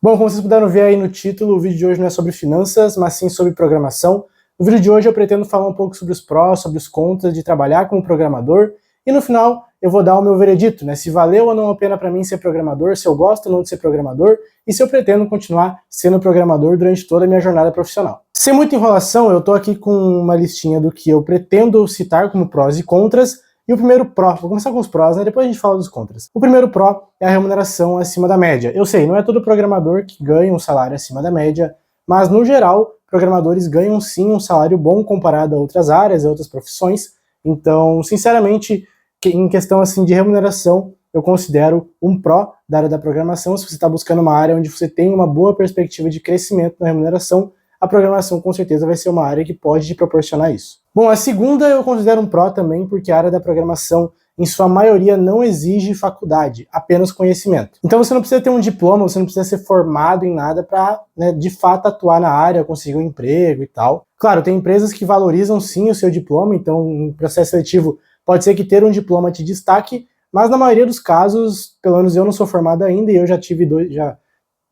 Bom, como vocês puderam ver aí no título, o vídeo de hoje não é sobre finanças, mas sim sobre programação. No vídeo de hoje eu pretendo falar um pouco sobre os prós, sobre os contras de trabalhar como programador, e no final eu vou dar o meu veredito, né? Se valeu ou não a pena para mim ser programador, se eu gosto ou não de ser programador, e se eu pretendo continuar sendo programador durante toda a minha jornada profissional. Sem muita enrolação, eu tô aqui com uma listinha do que eu pretendo citar como prós e contras. E o primeiro pró, vou começar com os prós, né? Depois a gente fala dos contras. O primeiro pró é a remuneração acima da média. Eu sei, não é todo programador que ganha um salário acima da média, mas no geral, programadores ganham sim um salário bom comparado a outras áreas, a outras profissões. Então, sinceramente, em questão assim de remuneração, eu considero um pró da área da programação. Se você está buscando uma área onde você tem uma boa perspectiva de crescimento na remuneração, a programação com certeza vai ser uma área que pode te proporcionar isso. Bom, a segunda eu considero um pró também, porque a área da programação, em sua maioria, não exige faculdade, apenas conhecimento. Então você não precisa ter um diploma, você não precisa ser formado em nada para, né, de fato atuar na área, conseguir um emprego e tal. Claro, tem empresas que valorizam sim o seu diploma, então no processo seletivo pode ser que ter um diploma te destaque, mas na maioria dos casos, pelo menos eu não sou formado ainda e eu já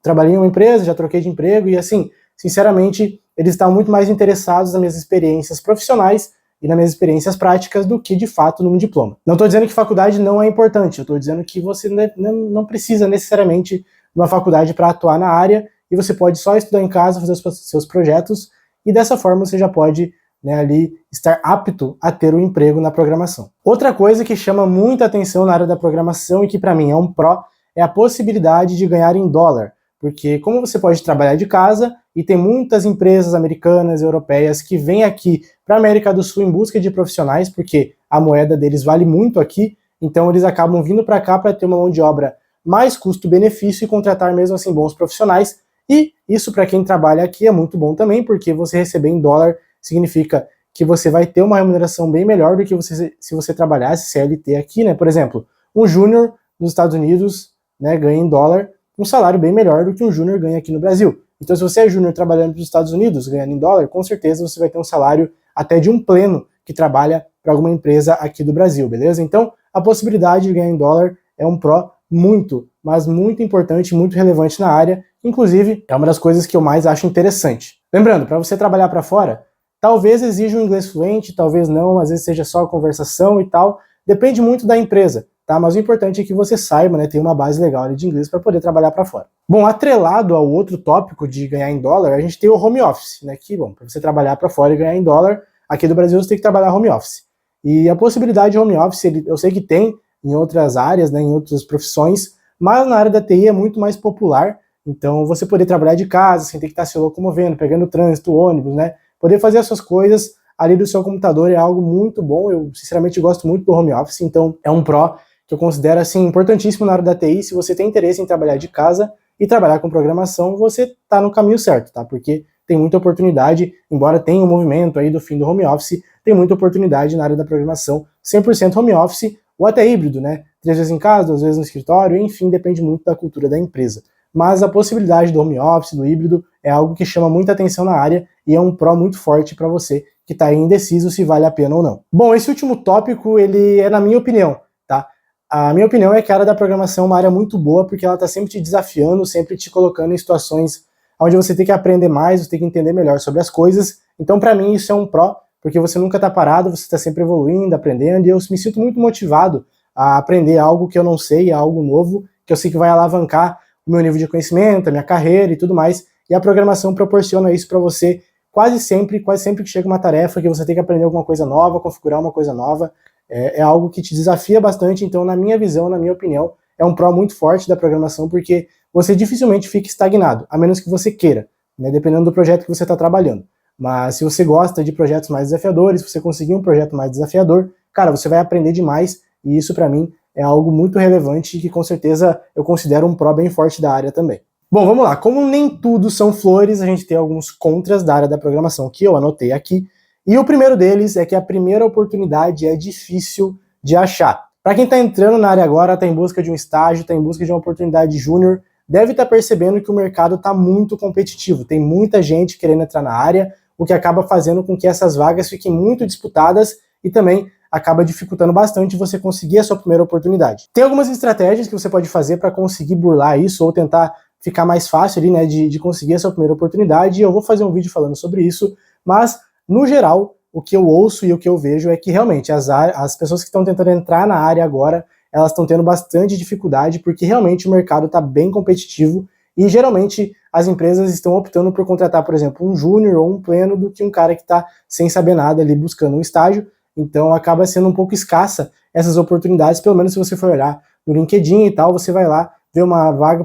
trabalhei em uma empresa, já troquei de emprego e assim, sinceramente, eles estão muito mais interessados nas minhas experiências profissionais e nas minhas experiências práticas do que, de fato, num diploma. Não estou dizendo que faculdade não é importante, eu estou dizendo que você não precisa necessariamente de uma faculdade para atuar na área e você pode só estudar em casa, fazer os seus projetos e dessa forma você já pode, né, ali estar apto a ter um emprego na programação. Outra coisa que chama muita atenção na área da programação e que para mim é um pró é a possibilidade de ganhar em dólar. Porque como você pode trabalhar de casa e tem muitas empresas americanas e europeias que vêm aqui para a América do Sul em busca de profissionais, porque a moeda deles vale muito aqui, então eles acabam vindo para cá para ter uma mão de obra mais custo-benefício e contratar mesmo assim bons profissionais. E isso para quem trabalha aqui é muito bom também, porque você receber em dólar significa que você vai ter uma remuneração bem melhor do que se você trabalhasse CLT aqui, né? Por exemplo, um júnior nos Estados Unidos, né, ganha em dólar um salário bem melhor do que um júnior ganha aqui no Brasil. Então se você é júnior trabalhando nos Estados Unidos, ganhando em dólar, com certeza você vai ter um salário até de um pleno que trabalha para alguma empresa aqui do Brasil, beleza? Então a possibilidade de ganhar em dólar é um pró muito, mas muito importante, muito relevante na área, inclusive é uma das coisas que eu mais acho interessante. Lembrando, para você trabalhar para fora, talvez exija um inglês fluente, talvez não, às vezes seja só conversação e tal, depende muito da empresa. Tá? Mas o importante é que você saiba, né, ter uma base legal ali de inglês para poder trabalhar para fora. Bom, atrelado ao outro tópico de ganhar em dólar, a gente tem o home office, né, que, bom, para você trabalhar para fora e ganhar em dólar, aqui do Brasil você tem que trabalhar home office. E a possibilidade de home office, eu sei que tem em outras áreas, né, em outras profissões, mas na área da TI é muito mais popular, então você poder trabalhar de casa, sem ter que estar se locomovendo, pegando trânsito, ônibus, né, poder fazer as suas coisas ali do seu computador é algo muito bom, eu sinceramente gosto muito do home office, então é um pró que eu considero assim importantíssimo na área da TI. Se você tem interesse em trabalhar de casa e trabalhar com programação, você está no caminho certo, tá? Porque tem muita oportunidade, embora tenha um movimento aí do fim do home office, tem muita oportunidade na área da programação, 100% home office ou até híbrido, né? 3 vezes em casa, 2 vezes no escritório, enfim, depende muito da cultura da empresa. Mas a possibilidade do home office, do híbrido, é algo que chama muita atenção na área e é um pró muito forte para você que está indeciso se vale a pena ou não. Bom, esse último tópico, ele é na minha opinião, tá? A minha opinião é que a área da programação é uma área muito boa, porque ela está sempre te desafiando, sempre te colocando em situações onde você tem que aprender mais, você tem que entender melhor sobre as coisas. Então, para mim, isso é um pró, porque você nunca está parado, você está sempre evoluindo, aprendendo, e eu me sinto muito motivado a aprender algo que eu não sei, algo novo, que eu sei que vai alavancar o meu nível de conhecimento, a minha carreira e tudo mais, e a programação proporciona isso para você quase sempre que chega uma tarefa que você tem que aprender alguma coisa nova, configurar uma coisa nova, é algo que te desafia bastante. Então, na minha visão, na minha opinião, é um pró muito forte da programação, porque você dificilmente fica estagnado, a menos que você queira, né, dependendo do projeto que você está trabalhando. Mas se você gosta de projetos mais desafiadores, se você conseguir um projeto mais desafiador, cara, você vai aprender demais, e isso para mim é algo muito relevante e que com certeza eu considero um pró bem forte da área também. Bom, vamos lá. Como nem tudo são flores, a gente tem alguns contras da área da programação que eu anotei aqui. E o primeiro deles é que a primeira oportunidade é difícil de achar. Para quem está entrando na área agora, está em busca de um estágio, está em busca de uma oportunidade júnior, deve estar percebendo que o mercado está muito competitivo. Tem muita gente querendo entrar na área, o que acaba fazendo com que essas vagas fiquem muito disputadas e também acaba dificultando bastante você conseguir a sua primeira oportunidade. Tem algumas estratégias que você pode fazer para conseguir burlar isso ou tentar ficar mais fácil ali, né, de conseguir essa primeira oportunidade, e eu vou fazer um vídeo falando sobre isso, mas, no geral, o que eu ouço e o que eu vejo é que realmente as pessoas que estão tentando entrar na área agora, elas estão tendo bastante dificuldade, porque realmente o mercado está bem competitivo, e geralmente as empresas estão optando por contratar, por exemplo, um júnior ou um pleno do que um cara que está sem saber nada ali buscando um estágio, então acaba sendo um pouco escassa essas oportunidades, pelo menos se você for olhar no LinkedIn e tal, você vai lá ver uma vaga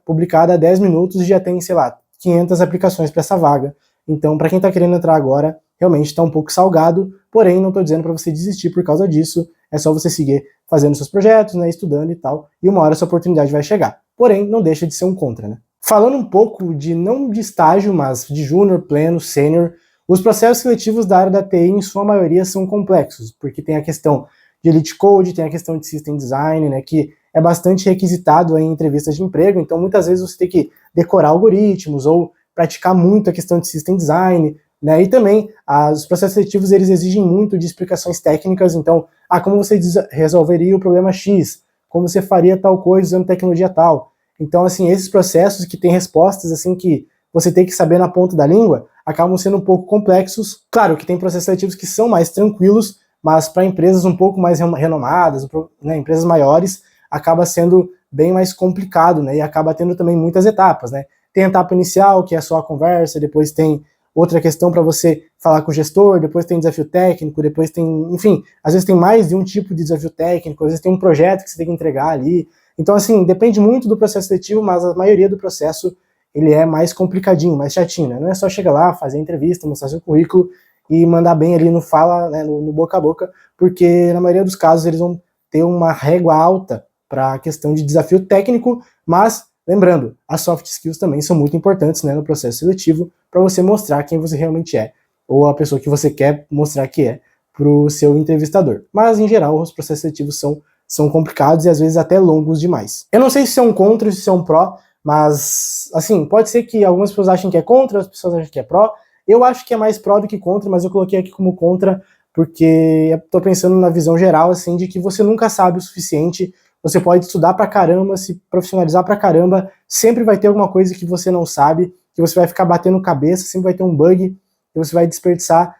publicada há 10 minutos e já tem, sei lá, 500 aplicações para essa vaga. Então, para quem está querendo entrar agora, realmente está um pouco salgado, porém não estou dizendo para você desistir por causa disso, é só você seguir fazendo seus projetos, né, estudando e tal, e uma hora essa oportunidade vai chegar. Porém, não deixa de ser um contra, né? Falando um pouco de, não de estágio, mas de júnior, pleno, sênior, os processos seletivos da área da TI, em sua maioria, são complexos, porque tem a questão de Elite Code, tem a questão de System Design, né, que é bastante requisitado em entrevistas de emprego, então muitas vezes você tem que decorar algoritmos ou praticar muito a questão de System Design, né, e também os processos seletivos eles exigem muito de explicações técnicas, então, como você resolveria o problema X, como você faria tal coisa usando tecnologia tal. Então, assim, esses processos que têm respostas, assim, que você tem que saber na ponta da língua, acabam sendo um pouco complexos. Claro que tem processos seletivos que são mais tranquilos, mas para empresas um pouco mais renomadas, né, empresas maiores, acaba sendo bem mais complicado, né, e acaba tendo também muitas etapas, né. Tem a etapa inicial, que é só a conversa, depois tem outra questão para você falar com o gestor, depois tem desafio técnico, depois tem, enfim, às vezes tem mais de um tipo de desafio técnico, às vezes tem um projeto que você tem que entregar ali. Então, assim, depende muito do processo seletivo, mas a maioria do processo, ele é mais complicadinho, mais chatinho, né? Não é só chegar lá, fazer a entrevista, mostrar seu currículo e mandar bem ali no fala, né, no boca a boca, porque na maioria dos casos eles vão ter uma régua alta para a questão de desafio técnico, mas lembrando, as soft skills também são muito importantes, né, no processo seletivo, para você mostrar quem você realmente é, ou a pessoa que você quer mostrar que é para o seu entrevistador. Mas, em geral, os processos seletivos são complicados e às vezes até longos demais. Eu não sei se é um contra ou se é um pró, mas, assim, pode ser que algumas pessoas achem que é contra, outras pessoas achem que é pró. Eu acho que é mais pró do que contra, mas eu coloquei aqui como contra porque eu tô pensando na visão geral, assim, de que você nunca sabe o suficiente. Você pode estudar pra caramba, se profissionalizar pra caramba, sempre vai ter alguma coisa que você não sabe, que você vai ficar batendo cabeça, sempre vai ter um bug, que você vai desperdiçar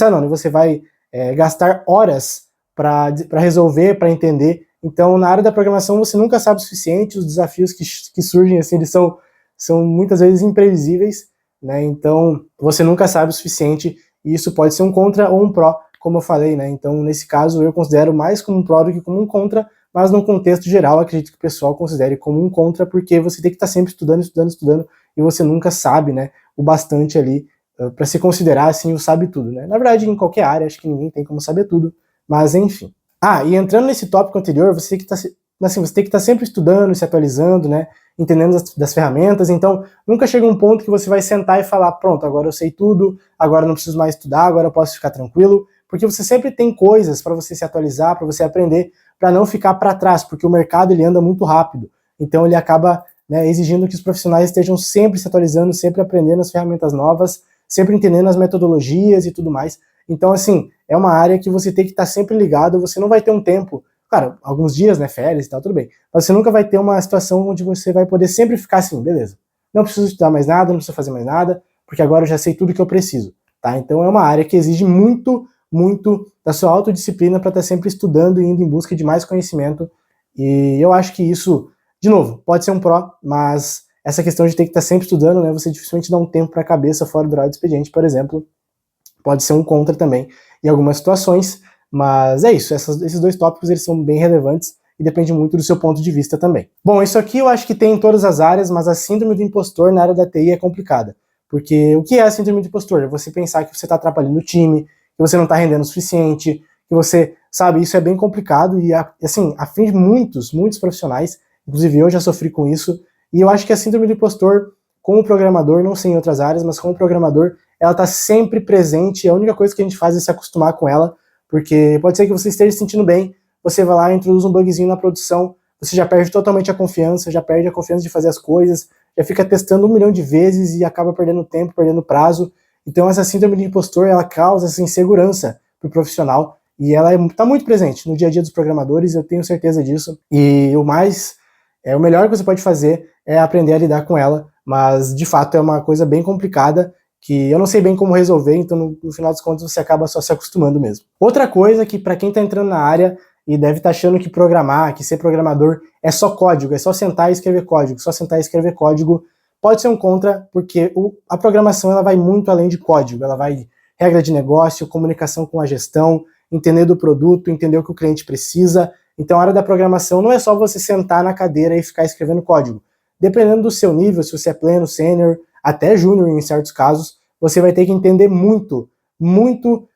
não, né? Você vai gastar horas para resolver, para entender. Então, na área da programação, você nunca sabe o suficiente, os desafios que surgem, assim, eles são muitas vezes imprevisíveis, né? Então, você nunca sabe o suficiente, e isso pode ser um contra ou um pró, como eu falei, né? Então, nesse caso, eu considero mais como um pró do que como um contra, mas no contexto geral, acredito que o pessoal considere como um contra, porque você tem que estar sempre estudando, e você nunca sabe, né, o bastante ali para se considerar, assim, o sabe tudo, né? Na verdade, em qualquer área, acho que ninguém tem como saber tudo, mas enfim. E entrando nesse tópico anterior, você tem que estar sempre estudando, se atualizando, né, entendendo das ferramentas, então nunca chega um ponto que você vai sentar e falar, pronto, agora eu sei tudo, agora não preciso mais estudar, agora eu posso ficar tranquilo, porque você sempre tem coisas para você se atualizar, para você aprender, para não ficar para trás, porque o mercado ele anda muito rápido, então ele acaba, né, exigindo que os profissionais estejam sempre se atualizando, sempre aprendendo as ferramentas novas, sempre entendendo as metodologias e tudo mais. Então, assim, é uma área que você tem que estar sempre ligado, você não vai ter um tempo, claro, alguns dias, né, férias e tal, tudo bem, mas você nunca vai ter uma situação onde você vai poder sempre ficar assim, beleza, não preciso estudar mais nada, não preciso fazer mais nada, porque agora eu já sei tudo que eu preciso, tá? Então é uma área que exige muito da sua autodisciplina para estar sempre estudando e indo em busca de mais conhecimento, e eu acho que isso, de novo, pode ser um pró, mas essa questão de ter que estar sempre estudando, né, você dificilmente dá um tempo para a cabeça fora do horário do expediente, por exemplo, pode ser um contra também em algumas situações, mas é isso, esses dois tópicos eles são bem relevantes e depende muito do seu ponto de vista também. Bom, isso aqui eu acho que tem em todas as áreas, mas a síndrome do impostor na área da TI é complicada, porque o que é a síndrome do impostor? É você pensar que você está atrapalhando o time, que você não está rendendo o suficiente, que você, sabe, isso é bem complicado e, assim, aflige muitos profissionais, inclusive eu já sofri com isso, e eu acho que a síndrome do impostor, como programador, não sei em outras áreas, mas como programador, ela está sempre presente, e a única coisa que a gente faz é se acostumar com ela, porque pode ser que você esteja se sentindo bem, você vai lá e introduz um bugzinho na produção, você já perde totalmente a confiança, já perde a confiança de fazer as coisas, já fica testando 1 milhão de vezes e acaba perdendo tempo, perdendo prazo. Então essa síndrome de impostor, ela causa essa insegurança para o profissional, e ela está muito presente no dia a dia dos programadores, eu tenho certeza disso, e o melhor que você pode fazer é aprender a lidar com ela, mas de fato é uma coisa bem complicada, que eu não sei bem como resolver, então no final das contas você acaba só se acostumando mesmo. Outra coisa que para quem está entrando na área e deve estar achando que programar, que ser programador é só código, é só sentar e escrever código, só sentar e escrever código, pode ser um contra, porque a programação ela vai muito além de código, ela vai regra de negócio, comunicação com a gestão, entender do produto, entender o que o cliente precisa. Então a área da programação não é só você sentar na cadeira e ficar escrevendo código. Dependendo do seu nível, se você é pleno, sênior, até júnior em certos casos, você vai ter que entender muito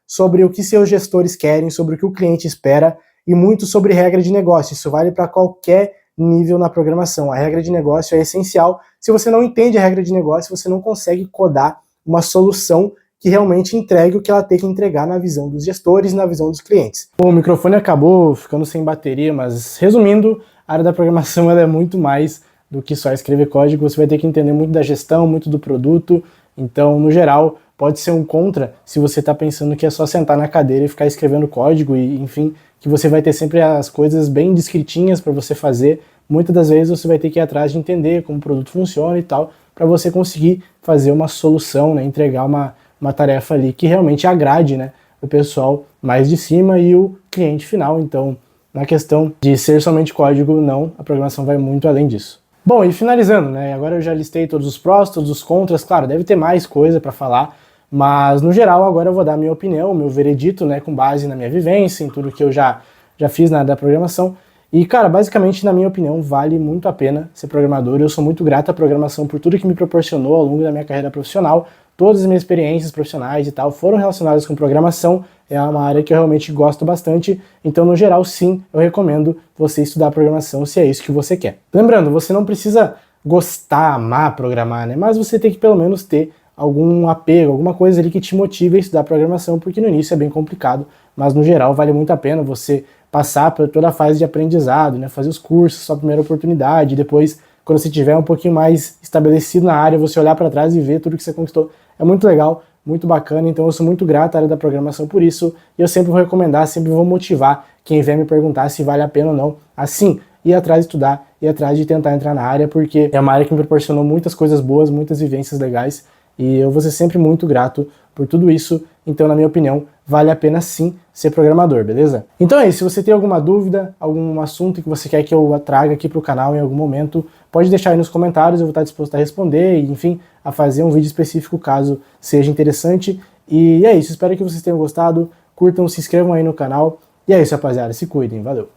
sobre o que seus gestores querem, sobre o que o cliente espera e muito sobre regra de negócio. Isso vale para qualquer nível na programação. A regra de negócio é essencial. Se você não entende a regra de negócio, você não consegue codar uma solução que realmente entregue o que ela tem que entregar na visão dos gestores e na visão dos clientes. Bom, o microfone acabou ficando sem bateria, mas resumindo, a área da programação ela é muito mais do que só escrever código. Você vai ter que entender muito da gestão, muito do produto. Então, no geral, pode ser um contra se você está pensando que é só sentar na cadeira e ficar escrevendo código e, enfim, que você vai ter sempre as coisas bem descritinhas para você fazer. Muitas das vezes você vai ter que ir atrás de entender como o produto funciona e tal, para você conseguir fazer uma solução, né, entregar uma tarefa ali que realmente agrade, né, o pessoal mais de cima e o cliente final. Então, na questão de ser somente código, não, a programação vai muito além disso. Bom, e finalizando, né, agora eu já listei todos os prós, todos os contras, claro, deve ter mais coisa para falar, mas no geral agora eu vou dar a minha opinião, meu veredito, né, com base na minha vivência, em tudo que eu já fiz na área da programação. E, cara, basicamente, na minha opinião, vale muito a pena ser programador. Eu sou muito grato à programação por tudo que me proporcionou ao longo da minha carreira profissional. Todas as minhas experiências profissionais e tal foram relacionadas com programação. É uma área que eu realmente gosto bastante. Então, no geral, sim, eu recomendo você estudar programação se é isso que você quer. Lembrando, você não precisa gostar, amar programar, né? Mas você tem que pelo menos ter algum apego, alguma coisa ali que te motive a estudar programação, porque no início é bem complicado, mas no geral vale muito a pena você passar por toda a fase de aprendizado, né, fazer os cursos, sua primeira oportunidade, depois, quando você tiver um pouquinho mais estabelecido na área, você olhar para trás e ver tudo que você conquistou. É muito legal, muito bacana, então eu sou muito grato à área da programação por isso, e eu sempre vou recomendar, sempre vou motivar quem vier me perguntar se vale a pena ou não, assim, ir atrás de estudar, ir atrás de tentar entrar na área, porque é uma área que me proporcionou muitas coisas boas, muitas vivências legais, e eu vou ser sempre muito grato por tudo isso. Então, na minha opinião, vale a pena sim ser programador, beleza? Então é isso, se você tem alguma dúvida, algum assunto que você quer que eu traga aqui pro canal em algum momento, pode deixar aí nos comentários, eu vou estar disposto a responder e, enfim, a fazer um vídeo específico caso seja interessante. E é isso, espero que vocês tenham gostado, curtam, se inscrevam aí no canal. E é isso, rapaziada, se cuidem, valeu!